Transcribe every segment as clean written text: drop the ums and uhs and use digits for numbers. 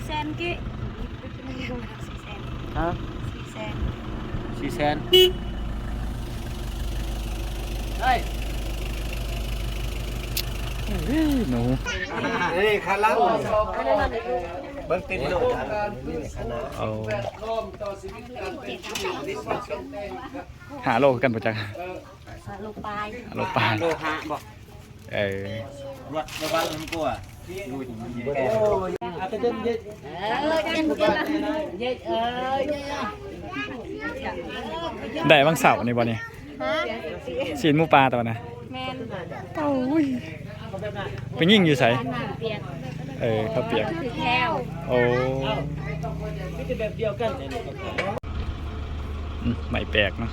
400.000 ki. Hả? 400. đây หนู đây khá lắm bớt tin đâuเอาหาโลกันประจักษ์ Lô pai. หาโลปาน đồ hạ bỏ เออ luật đồ ba lần của đuôi à cái chân gì Chân Dệt ได้บางเสาร์นี่บ่เนี่ย hả? สีนหมูปลาตัวนะ Men. โอ้ยไปยิ่งอยู่ไส Ăn tiệc. ข้าวเปียก Thịt heo. โอ้ cái đẹp điều cần ไม่แปลกเนาะ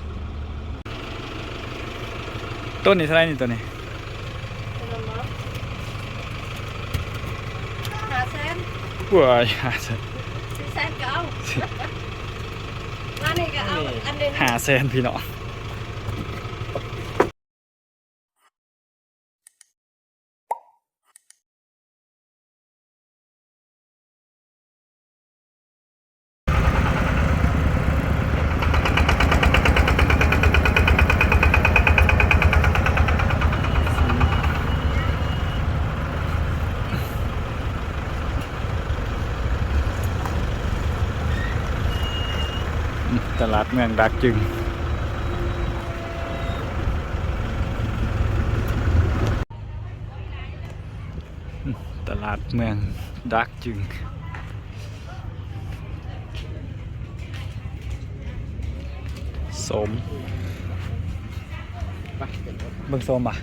ต้นนี้เท่าไหรนี่ตัวนี้ 500. ว้ายหาแสน 400 cái ông. Ăn này cái ông, ăn đến หาแสนพี่น้องตลาดเมืองดักจึงตลาดเมืองดักจึงสมเบิ่งสมอ่ะ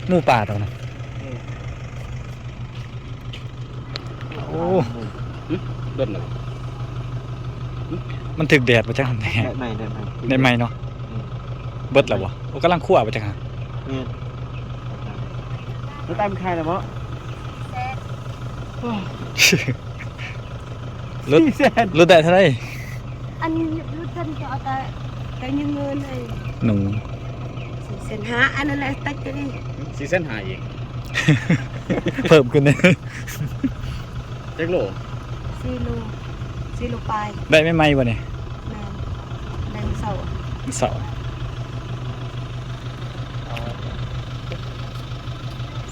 หมูป่าตัวนะโอ้ đơn này มันถึกแดดมาจังหันแน่ đẹp này ในไม้เนาะเบิดแล้ววะโอ้กำลังคั่วมาจังหัน nghe nó tay khai là bó รถรถได้เท่าไหร anh rút thân cho ta cái như ngơn này หนู xin há anh lại tách cái đi xí sen hài gì เพิ่มขึ้นเลย chắc lỗ xì lô pai ได้ไม่ไหมวะเนี่ย men đèn sầu เสาร์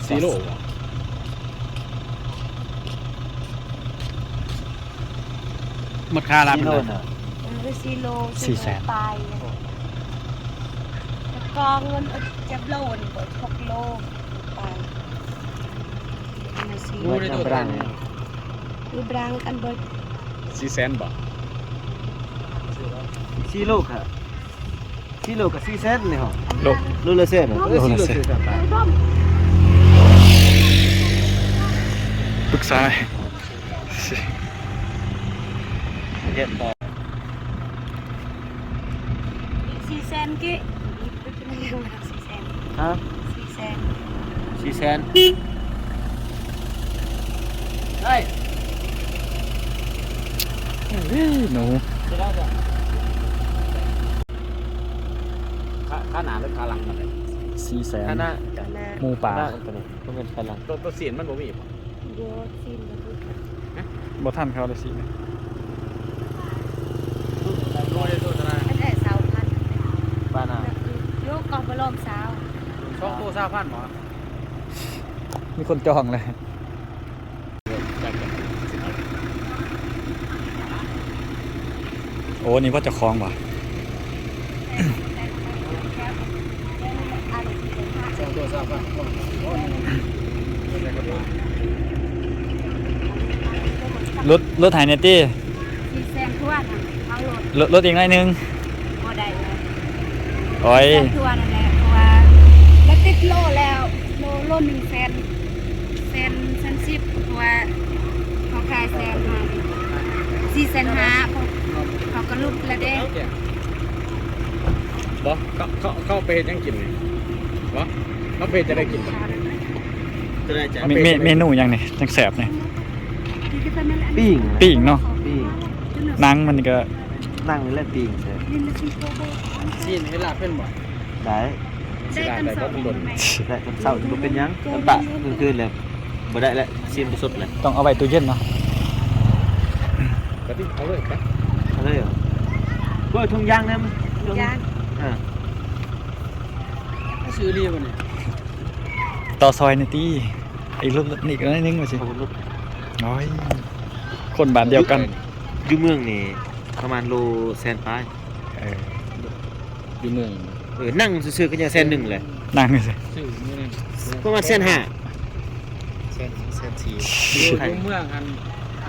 xí lỗ một kha làm rồi cái xì lô 400,000 pai con ngân chép lồn của thọc lô pai này xì mua đây tôi rằng cứ brang ăn bớt xí sen bỏ xí lỗ cả xí lỗ cả xí sen này hả โล lô là sen hả Lô là sen. ปรึกษา hiện bỏ xì sen ki xì sen hả xì sen xí sen đây หนู khá nản với khá lặng mà đấy 400,000 khá nã หมูป่า không biết khá lặng tôi xiển mất bố bị vô xin là bút บ่ทันเขาเลยสิ mua đây tôi ra anh để 6,000 ba nào vô còn phải lom sao cho cô sao phát mà มีคนจองเลย โอ้นี่ว่าจะคล้องว่ะ cho cô sao phát รถไถเนตี้ xì sen thuốc à? Ao lột รถอีกหน่อยนึง ngồi đây โอ้ย ทัวร์นั่นแหละเพราะว่าแล้วติดโลแล้วโล100,000แสน10เพราะว่าเขาขายแสนห้า4,500เขาก็ลุกแล้วเด้ บ่เข้าไปเฮ็ดหยังกินนี่บ่เขาไปเฮ็ดจะได้กินบ่ จะได้จ้ะ เมนูหยังนี่จังแสบนี่ ปิ้ง ปิ้งเนาะ ปิ้ง หนังมันก็ นั่งนี่แหละปิ้งเสร็จ ซีนเวลาเพิ่นบ่ ได้ สิได้ได้บ่ตำบล ได้ตอนเช้าจะบ่เป็นหยังตอนตะคืนๆเลยบ่ได้แล้วซีนบ่สดเลย ต้องเอาไว้ตู้เย็นเนาะ ก็ที่เอาเลยไป เอาเลยเหรอเปิดทุ่งยางเนี่ยมัน ยาง อ่า ซื้อรีบ่นี่ ต่อซอยนี่ติอีกรถนี่ก็นิดนึงว่าสิ ขอบคุณรถ น้อยคนบ้านเดียวกัน อยู่เมืองนี่ประมาณโลแสนปลาย เออ อยู่เมือง นั่งซื่อๆก็จะแสนหนึ่งเลย นั่งสิ ซื้อมื้อนึง ประมาณแสนห้า แสน4อยู่เมืองอัน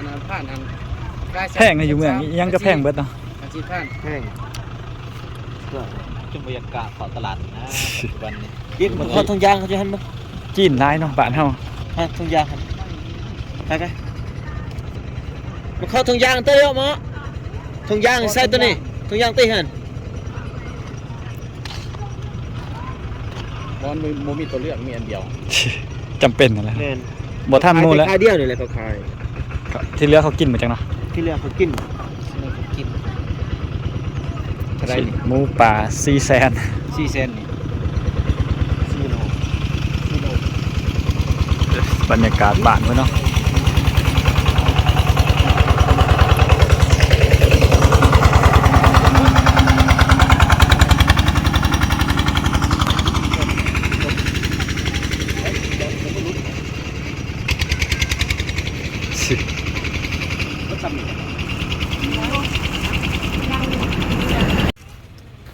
นั้นผ่านอันใกล้ แพงในอยู่เมืองยังก็แพงเบิดเนาะ อันที่ผ่าน แห้งก็ จุ่มบรรยากาศของตลาดนะปัจจุบันนี้ ยิบมันเข้าทุ่งยางเขาจะหันมั้ย จีนหลายเนาะบ้านเฮา ฮะทุ่งยางหันไปมันเข้าทุ่งยางเต้ยเอามาทุ่งยางใส่ตัวนี้ทุ่งยางเต้ยหัน บ่บ่มีตัวเลือกมีอันเดียว จำเป็นนั่นแหละ แม่น บ่ทันหมู่แล้ว ขายเดียวนี่แหละเขาขาย ที่เหลือเขากินหมดจังเนาะ ที่เหลือเขากิน กิน อะไรนี่ หมูป่า400,000 4 เซนนี่ 4 โล บรรยากาศบ้านเพิ่นเนาะ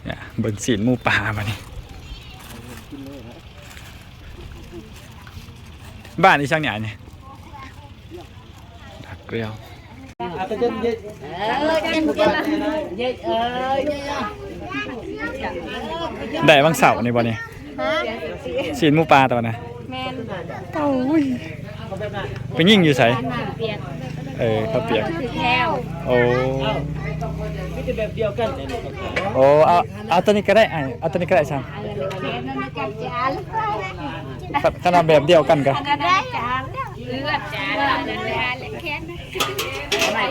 เนี่ยเบิ่งสีนหมูป่ามานี่บ้านอีช่างใหญ่เนี่ยดักเกลียวได้บางเสาร์ในบ่เนี่ยสีนหมูป่าตัวนะ แม่น โอ้ยไปยิงอยู่ไส น้ำเปียก ข้าวเปียก คือแก้ว โอ้ มีแต่แบบเดียวกันเนี่ย โอ้เอาตัวนี้ก็ได้เอาตัวนี้ก็ได้ช่าง แค่นั้นนะจ๊ะจาน ขนาดแบบเดียวกันก็ ก็ได้จานเลือดจานนั่นแหละแค่นั้นไปไว้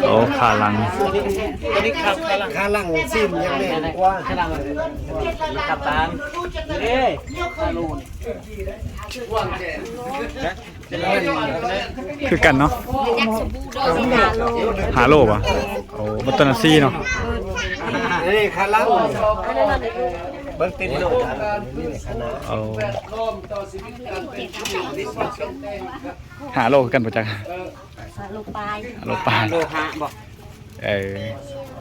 โอ้ขาลัง ตัวนี้ขาลังซิมยังแม่กว่าขาลังกัปตันเอ้ยคือกันเนาะ ยักษ์สบู่ดอก หาโลป่ะโอ้บัตตนาซีเนาะ นี่ขาลังเบิ้งติดโลด โอ้หาโลคือกันป่ะจ๊ะ ลูกปลาย หาโลปลา โลหะบอก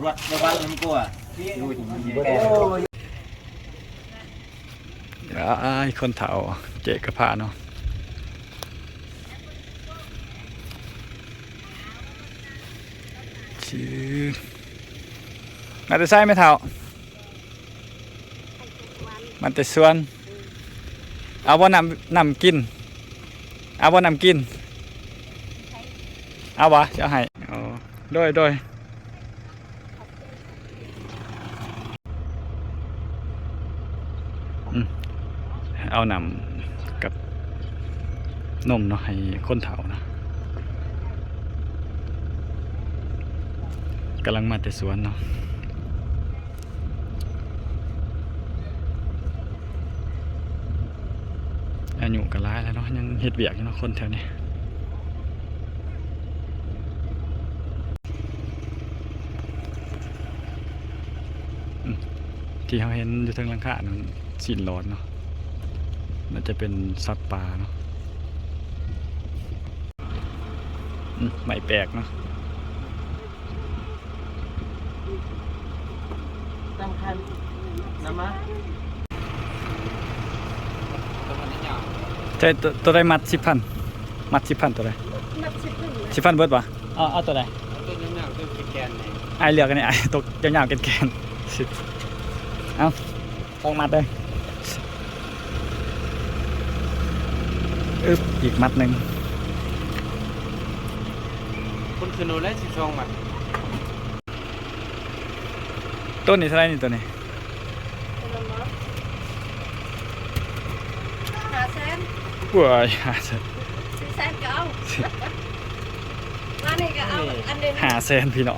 วัดในบ้านมันกลัวดูถึงแก่ คนเฒ่าเจกระพาเนาะชื่อมาแต่ไส้ไม่เฒ่ามันแต่สวนเอาบ่นำกินเอาบ่นำกินเอาวะจะให้อ๋อโดยเอานำกับนมเนาะให้คนเฒ่านะกำลังมาแต่สวนเนาะอายุก็หลายแล้วเนาะยังเฮ็ดเวียกอยู่เนาะคนแถวนี้ที่เขาเห็นอยู่ทางหลังคานั้นสินร้อนเนาะน่าจะเป็นสัตว์ป่าเนาะไม่แปลกเนาะ สำคัญนะมะ ตรงนั้นยาว ใช่ตัวใดมัด10,000มัด10,000ตัวใด นับ10,000 10,000เบิดปะเอาตัวใด ต้นยาวๆต้นแกนไหน ไอเลือกกันเนี่ยไอตกยาวๆแกนๆเอาต้องมัดเลยอึ๊บอีกมัดหนึ่ง คนคือโนและ12 มัด ต้นนี้เท่าไหรนี่ตัวนี้ 500,000 ว้าย500,000 400,000ก็เอา มานี่ก็เอาอันเดียว 500,000พี่น้อง